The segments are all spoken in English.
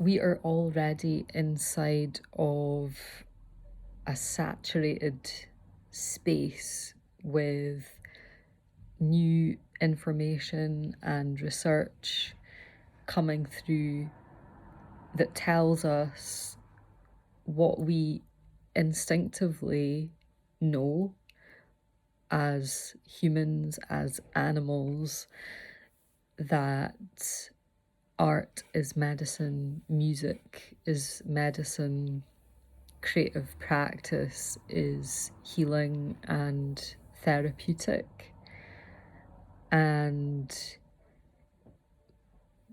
we are already inside of a saturated space with new information and research coming through that tells us what we instinctively know as humans, as animals, that art is medicine, music is medicine, creative practice is healing and therapeutic. And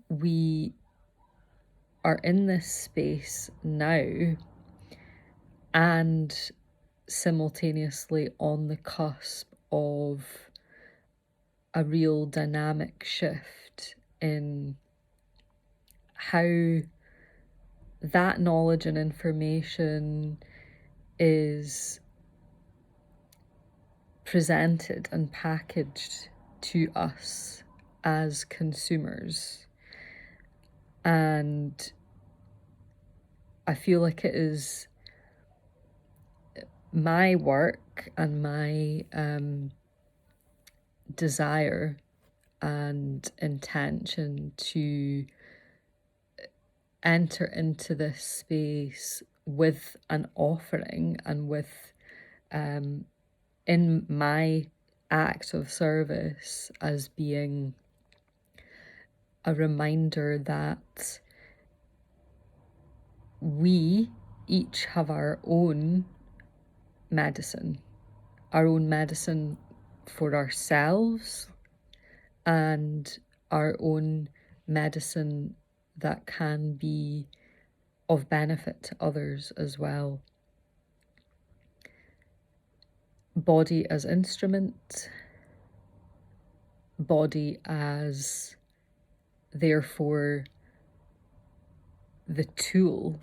we are in this space now and simultaneously on the cusp of a real dynamic shift in how that knowledge and information is presented and packaged to us as consumers. And I feel like it is my work and my desire and intention to enter into this space with an offering and with in my act of service as being a reminder that we each have our own medicine for ourselves, and our own medicine that can be of benefit to others as well. Body as instrument, body as therefore the tool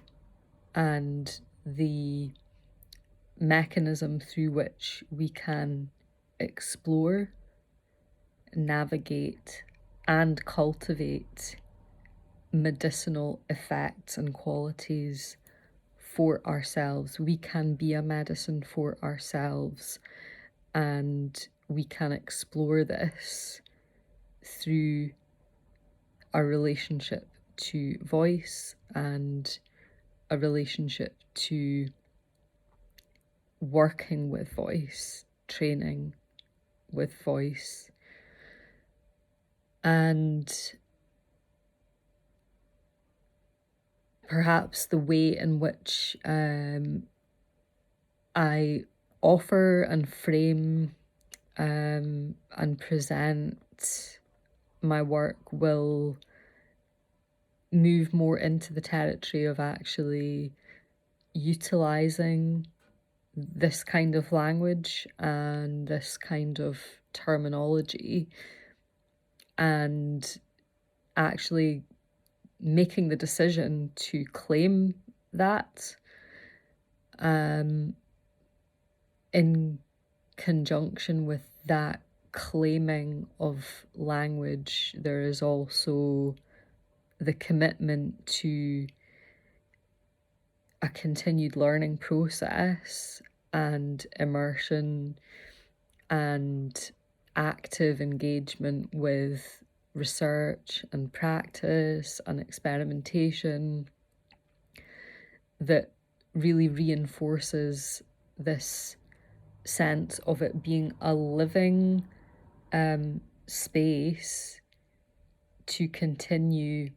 and the mechanism through which we can explore, navigate, and cultivate medicinal effects and qualities for ourselves. We can be a medicine for ourselves, and we can explore this through our relationship to voice and a relationship to working with voice, training with voice. And perhaps the way in which I offer and frame and present my work will move more into the territory of actually utilizing this kind of language and this kind of terminology, and actually making the decision to claim that in conjunction with that claiming of language, there is also the commitment to a continued learning process and immersion and active engagement with research and practice and experimentation that really reinforces this sense of it being a living space to continue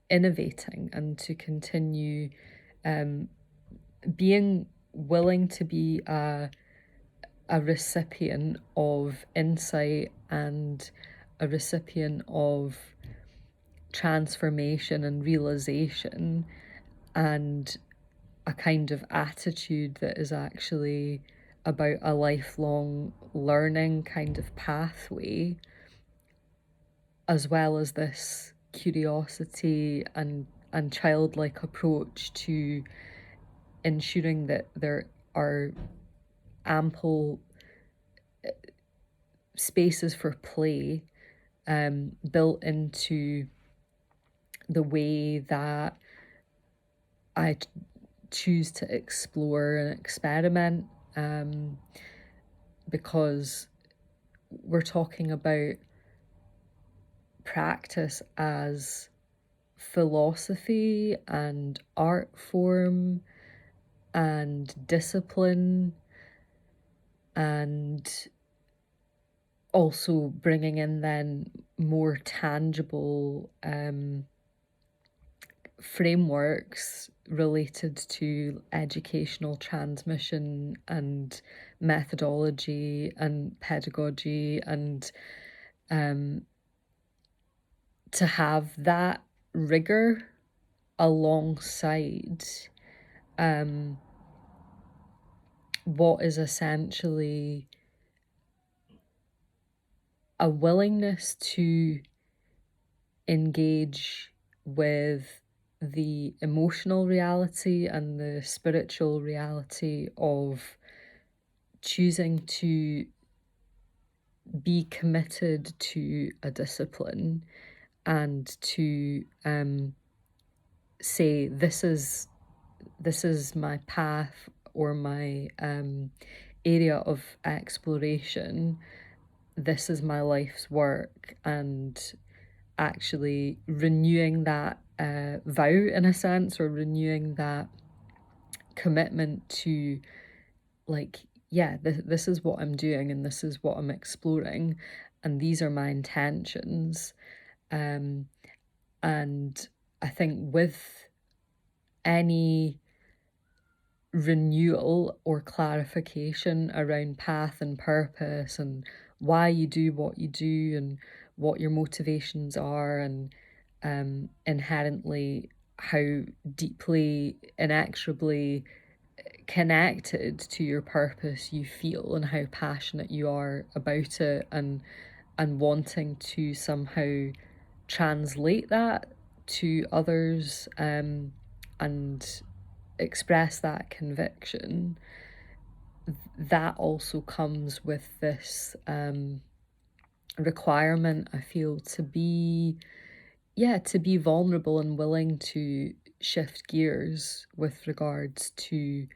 innovating and to continue being willing to be a recipient of insight and a recipient of transformation and realization, and a kind of attitude that is actually about a lifelong learning kind of pathway, as well as this curiosity and childlike approach to ensuring that there are ample spaces for play built into the way that I choose to explore and experiment, because we're talking about practice as philosophy and art form and discipline, and also bringing in then more tangible frameworks related to educational transmission and methodology and pedagogy, and to have that rigor alongside what is essentially a willingness to engage with the emotional reality and the spiritual reality of choosing to be committed to a discipline, and to say this is my path, or my area of exploration, this is my life's work, and actually renewing that vow, in a sense, or renewing that commitment to, like, yeah, this is what I'm doing, and this is what I'm exploring, and these are my intentions. And I think with any renewal or clarification around path and purpose, and why you do what you do, and what your motivations are, and inherently how deeply, inexorably connected to your purpose you feel, and how passionate you are about it, and wanting to somehow translate that to others, and express that conviction, that also comes with this requirement, I feel, to be vulnerable and willing to shift gears with regards to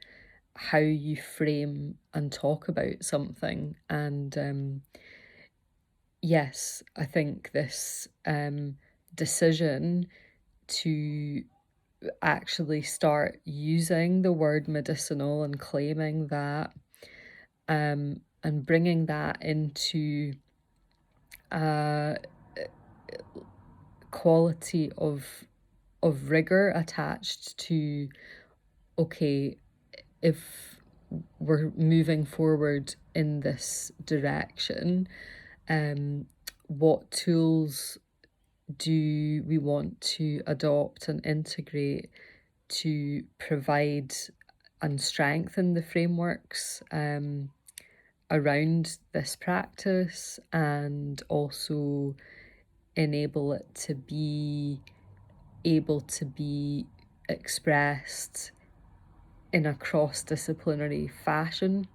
how you frame and talk about something. And yes, I think this decision to actually start using the word medicinal and claiming that, and bringing that into a quality of rigor attached to, okay, if we're moving forward in this direction, what tools do we want to adopt and integrate to provide and strengthen the frameworks around this practice, and also enable it to be able to be expressed in a cross-disciplinary fashion.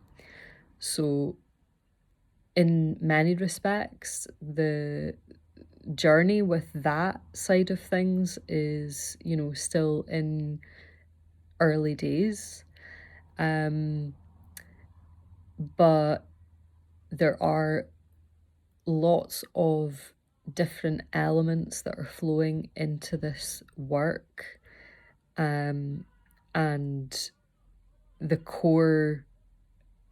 So in many respects, the journey with that side of things is, still in early days. But there are lots of different elements that are flowing into this work, and the core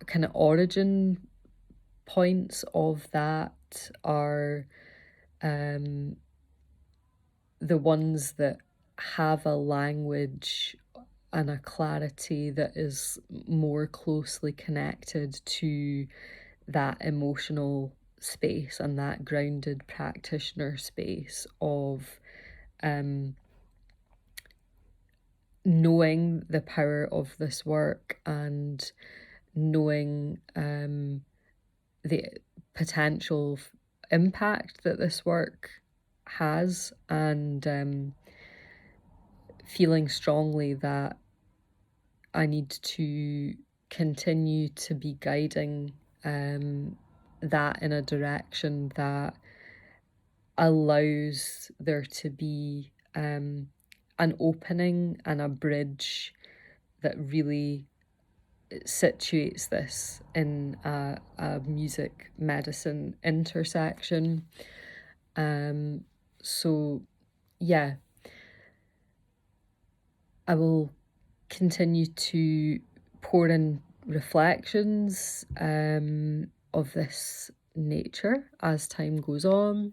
kind of origin points of that are the ones that have a language and a clarity that is more closely connected to that emotional space and that grounded practitioner space of knowing the power of this work, and knowing the potential impact that this work has, and feeling strongly that I need to continue to be guiding that in a direction that allows there to be an opening and a bridge that really situates this in a music medicine intersection. So yeah, I will continue to pour in reflections of this nature as time goes on.